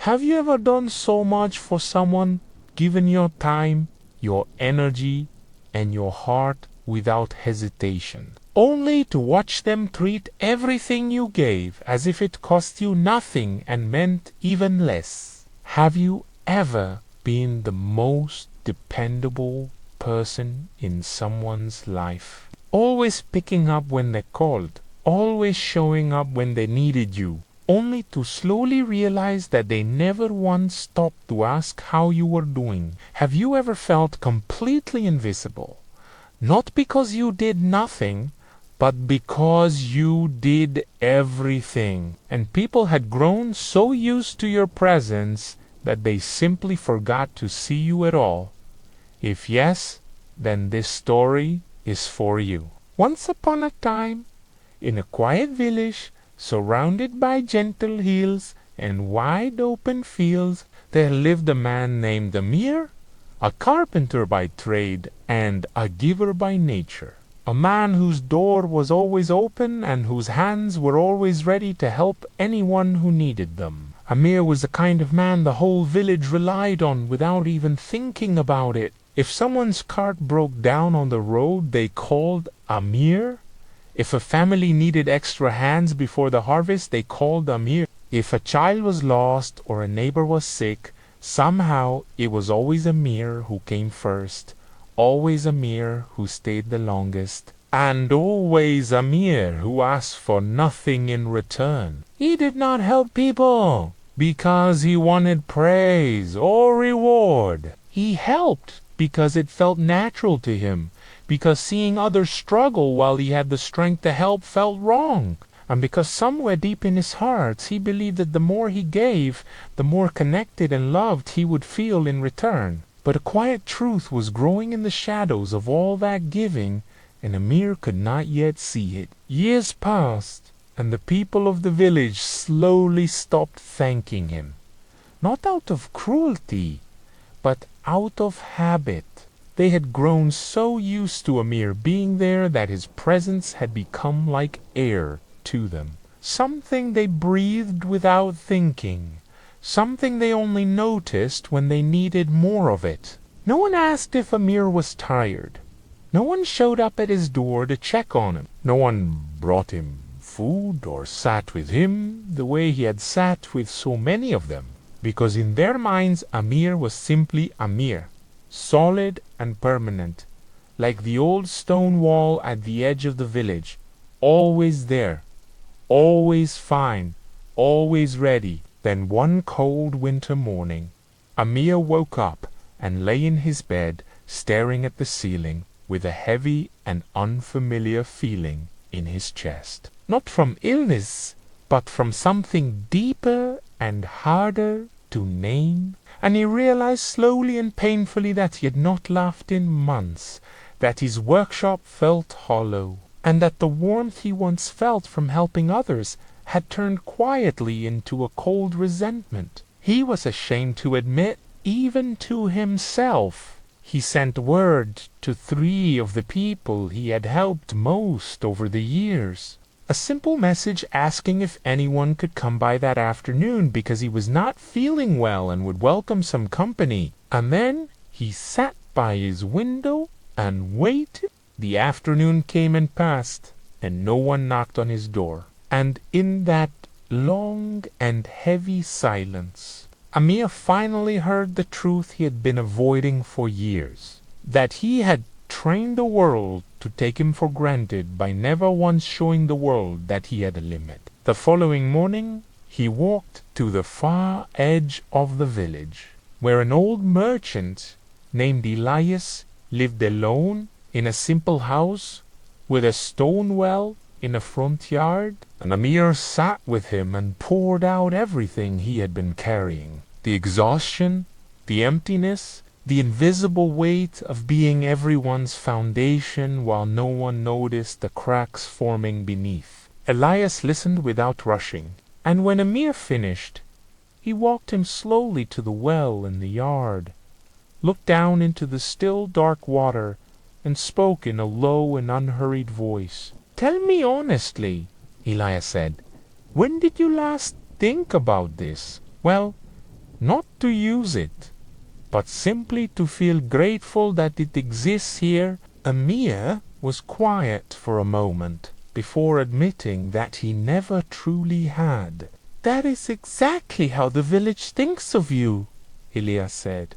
Have you ever done so much for someone, given your time, your energy, and your heart without hesitation, only to watch them treat everything you gave as if it cost you nothing and meant even less? Have you ever been the most dependable person in someone's life? Always picking up when they called, always showing up when they needed you, only to slowly realize that they never once stopped to ask how you were doing. Have you ever felt completely invisible? Not because you did nothing, but because you did everything. And people had grown so used to your presence that they simply forgot to see you at all. If yes, then this story is for you. Once upon a time, in a quiet village, surrounded by gentle hills and wide open fields, there lived a man named Amir, a carpenter by trade and a giver by nature. A man whose door was always open and whose hands were always ready to help anyone who needed them. Amir was the kind of man the whole village relied on without even thinking about it. If someone's cart broke down on the road, they called Amir. If a family needed extra hands before the harvest, they called Amir. If a child was lost or a neighbor was sick, somehow it was always Amir who came first, always Amir who stayed the longest, and always Amir who asked for nothing in return. He did not help people because he wanted praise or reward. He helped because it felt natural to him, because seeing others struggle while he had the strength to help felt wrong, and because somewhere deep in his heart he believed that the more he gave, the more connected and loved he would feel in return. But a quiet truth was growing in the shadows of all that giving, and Amir could not yet see it. Years passed, and the people of the village slowly stopped thanking him, not out of cruelty, but out of habit. They had grown so used to Amir being there that his presence had become like air to them, something they breathed without thinking, something they only noticed when they needed more of it. No one asked if Amir was tired. No one showed up at his door to check on him. No one brought him food or sat with him the way he had sat with so many of them, because in their minds Amir was simply Amir, solid and permanent, like the old stone wall at the edge of the village, always there, always fine, always ready. Then one cold winter morning, Amir woke up and lay in his bed, staring at the ceiling, with a heavy and unfamiliar feeling in his chest. Not from illness, but from something deeper and harder to name. And he realized slowly and painfully that he had not laughed in months, that his workshop felt hollow, and that the warmth he once felt from helping others had turned quietly into a cold resentment. He was ashamed to admit, even to himself. He sent word to 3 of the people he had helped most over the years. A simple message asking if anyone could come by that afternoon because he was not feeling well and would welcome some company. And then he sat by his window and waited. The afternoon came and passed, and no one knocked on his door. And in that long and heavy silence, Amir finally heard the truth he had been avoiding for years, that he had trained the world to take him for granted by never once showing the world that he had a limit. The following morning, he walked to the far edge of the village, where an old merchant named Elias lived alone in a simple house with a stone well in a front yard. And Amir sat with him and poured out everything he had been carrying. The exhaustion, the emptiness, the invisible weight of being everyone's foundation while no one noticed the cracks forming beneath. Elias listened without rushing, and when Amir finished, he walked him slowly to the well in the yard, looked down into the still dark water, and spoke in a low and unhurried voice. "Tell me honestly," Elias said, "when did you last think about this?" "Well, not to use it, but simply to feel grateful that it exists here. Amir was quiet for a moment before admitting that he never truly had. That is exactly how the village thinks of you, Ilya said,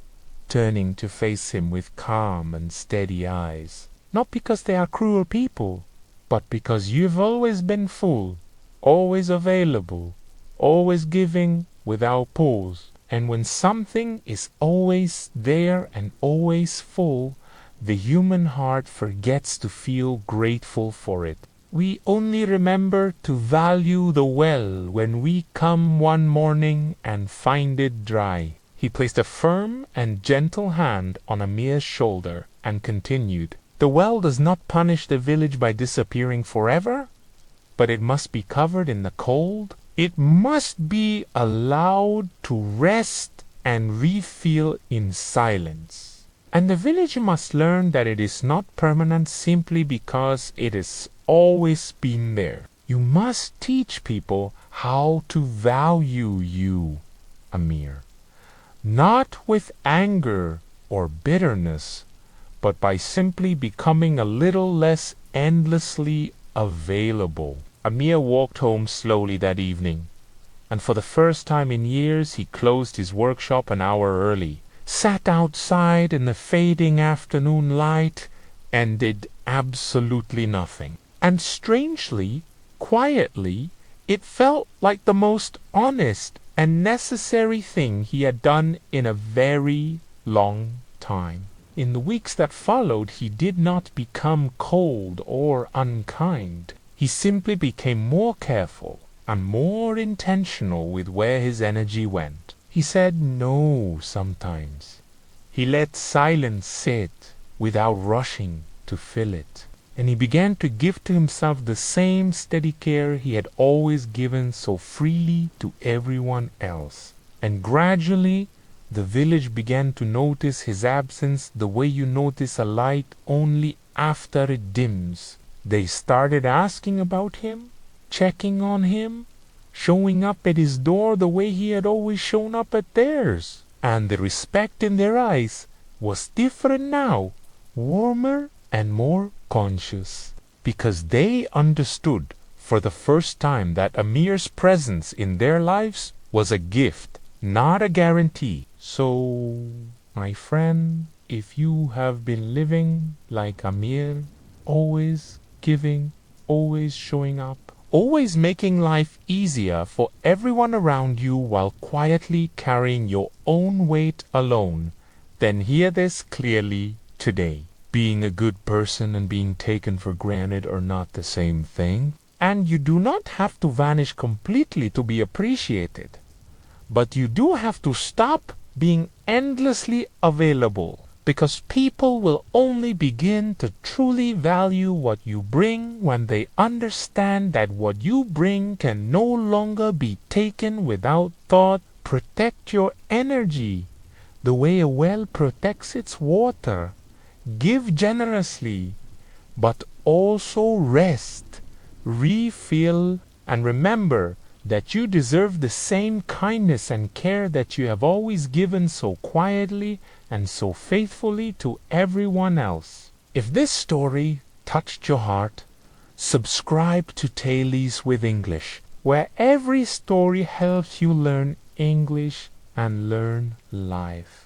turning to face him with calm and steady eyes. Not because they are cruel people, but because you've always been full, always available, always giving without pause. And when something is always there and always full, the human heart forgets to feel grateful for it. We only remember to value the well when we come one morning and find it dry. He placed a firm and gentle hand on Amir's shoulder and continued, "The well does not punish the village by disappearing forever, but it must be covered in the cold. It must be allowed to rest and refill in silence. And the village must learn that it is not permanent simply because it has always been there. You must teach people how to value you, Amir. Not with anger or bitterness, but by simply becoming a little less endlessly available." Amir walked home slowly that evening, and for the first time in years he closed his workshop an hour early, sat outside in the fading afternoon light, and did absolutely nothing. And strangely, quietly, it felt like the most honest and necessary thing he had done in a very long time. In the weeks that followed, he did not become cold or unkind. He simply became more careful and more intentional with where his energy went. He said no sometimes. He let silence sit without rushing to fill it. And he began to give to himself the same steady care he had always given so freely to everyone else. And gradually, the village began to notice his absence the way you notice a light only after it dims. They started asking about him, checking on him, showing up at his door the way he had always shown up at theirs. And the respect in their eyes was different now, warmer and more conscious, because they understood for the first time that Amir's presence in their lives was a gift, not a guarantee. So, my friend, if you have been living like Amir, always giving, always showing up, always making life easier for everyone around you while quietly carrying your own weight alone, then hear this clearly today. Being a good person and being taken for granted are not the same thing, and you do not have to vanish completely to be appreciated. But you do have to stop being endlessly available, because people will only begin to truly value what you bring when they understand that what you bring can no longer be taken without thought. Protect your energy the way a well protects its water. Give generously, but also rest, refill, and remember that you deserve the same kindness and care that you have always given so quietly and so faithfully to everyone else. If this story touched your heart, subscribe to Tailies with English, where every story helps you learn English and learn life.